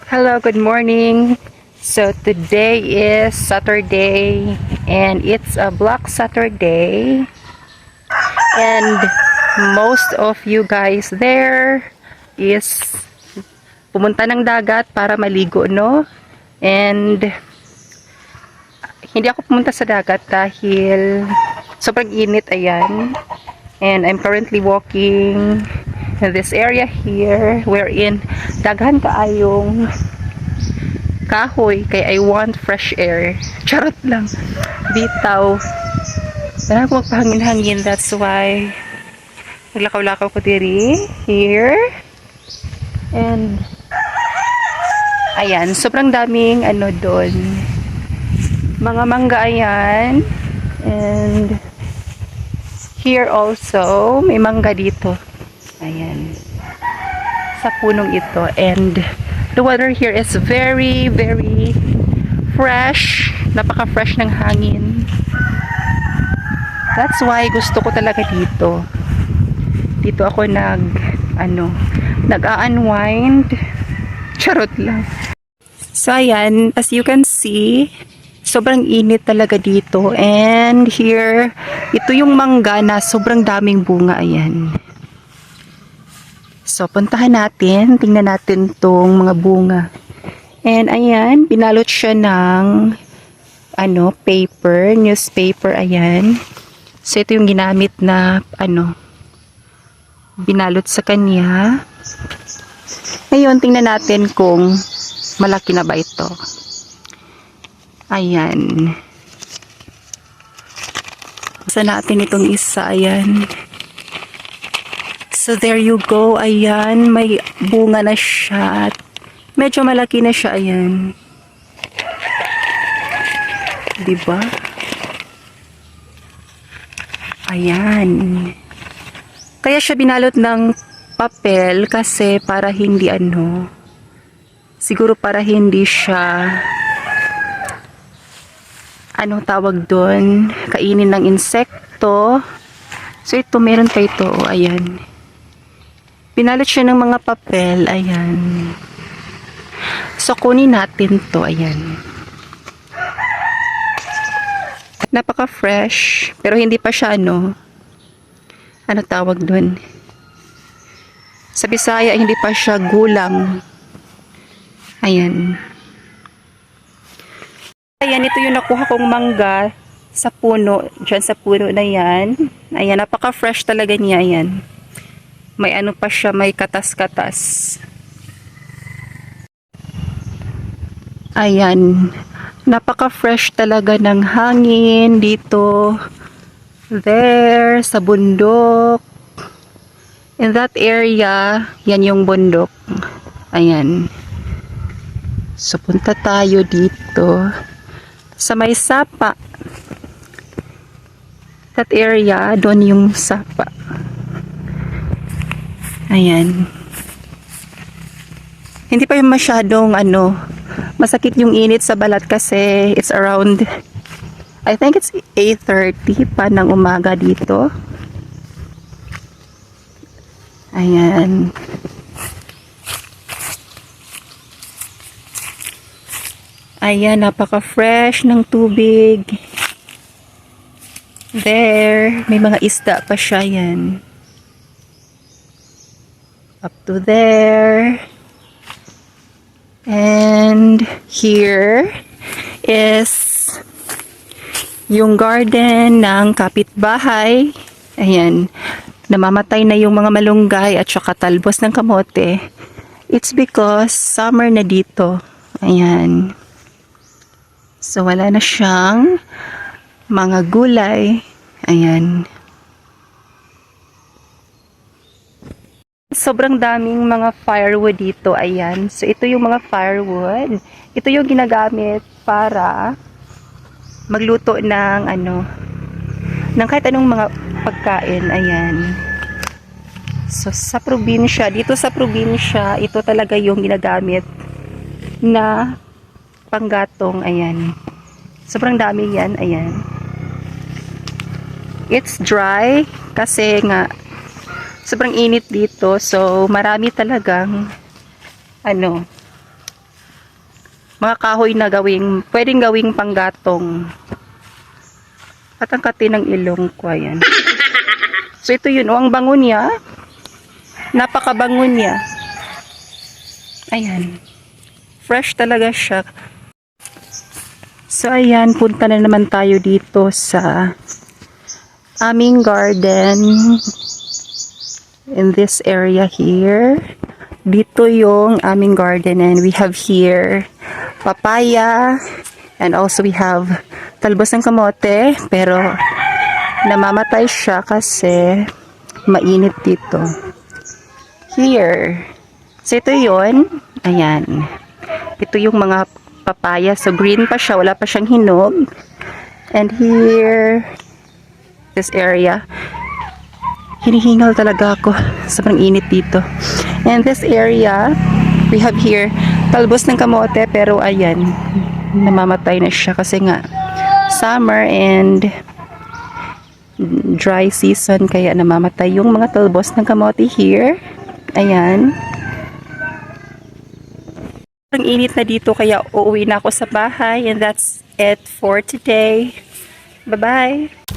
Hello, good morning. So today is Saturday and it's a Black Saturday and most of you guys there is pumunta ng dagat para maligo, no? And hindi ako pumunta sa dagat dahil sobrang init, ayan. And I'm currently walking in this area here wherein daghan kaayong kahoy kaya I want fresh air. Charot lang. Bitaw. Wala ako magpahangin-hangin, that's why naglakaw-lakaw ko diri here. And ayan, sobrang daming ano doon. Mga mangga ayan. And here also may mangga dito. Ayan. Sa punong ito. And the weather here is very, very fresh. Napaka-fresh ng hangin. That's why gusto ko talaga dito. Dito ako nag-unwind. Charot lang. So, ayan. As you can see, sobrang init talaga dito. And here, ito yung mangga na sobrang daming bunga. Ayan. So, puntahan natin. Tingnan natin tong mga bunga. And, ayan, binalot siya ng, paper, newspaper, ayan. So, ito yung ginamit na, binalot sa kanya. Ngayon, tingnan natin kung malaki na ba ito. Ayan. Basa natin itong isa, ayan. So, there you go. Ayan, may bunga na siya. Medyo malaki na siya. Ayan. Diba? Ayan. Kaya siya binalot ng papel kasi para hindi siguro para hindi siya tawag doon, kainin ng insekto. So, ito, meron pa ito. Ayan. Pinalot siya ng mga papel. Ayan. So, kunin natin to. Ayan. Napaka-fresh. Pero hindi pa siya tawag doon. Sa Bisaya, hindi pa siya gulang. Ayan. Ayan, ito yung nakuha kong mangga sa puno. Diyan sa puno na yan. Ayan, napaka-fresh talaga niya. Ayan. May pa siya, may katas-katas. Ayan. Napaka-fresh talaga ng hangin dito. There, sa bundok. In that area, yan yung bundok. Ayan. So, punta tayo dito. Sa may sapa. That area, doon yung sapa. Ayan. Hindi pa yung masyadong masakit yung init sa balat kasi it's around, I think it's 8:30 pa ng umaga dito. Ayan. Ayan, napaka-fresh ng tubig. There, may mga isda pa siya yan. Up to there. And here is yung garden ng kapitbahay. Ayan. Namamatay na yung mga malunggay at saka talbos ng kamote. It's because summer na dito. Ayan. So, wala na siyang mga gulay. Ayan. Sobrang daming mga firewood dito. Ayan. So, ito yung mga firewood. Ito yung ginagamit para magluto ng ng kahit anong mga pagkain. Ayan. So, sa probinsya, dito sa probinsya, ito talaga yung ginagamit na panggatong. Ayan. Sobrang dami yan. Ayan. It's dry kasi nga sobrang init dito. So, marami talagang mga kahoy na pwedeng gawing panggatong. At ang kati ng ilong ko, ayan. So, ito yun. O, ang bango niya. Napakabango niya. Ayan. Fresh talaga siya. So, ayan. Punta na naman tayo dito sa aming garden. In this area here. Dito yung aming garden. And we have here papaya. And also we have talbos ng kamote. Pero namamatay siya kasi mainit dito. Here. So, ito yun. Ayan. Ito yung mga papaya. So, green pa siya. Wala pa siyang hinog. And here, this area. Hinihingal talaga ako. Sobrang init dito. And this area, we have here talbos ng kamote. Pero, ayan. Namamatay na siya kasi nga summer and dry season kaya namamatay yung mga talbos ng kamote here. Ayan. Ang init na dito kaya uuwi na ako sa bahay and that's it for today. Bye-bye!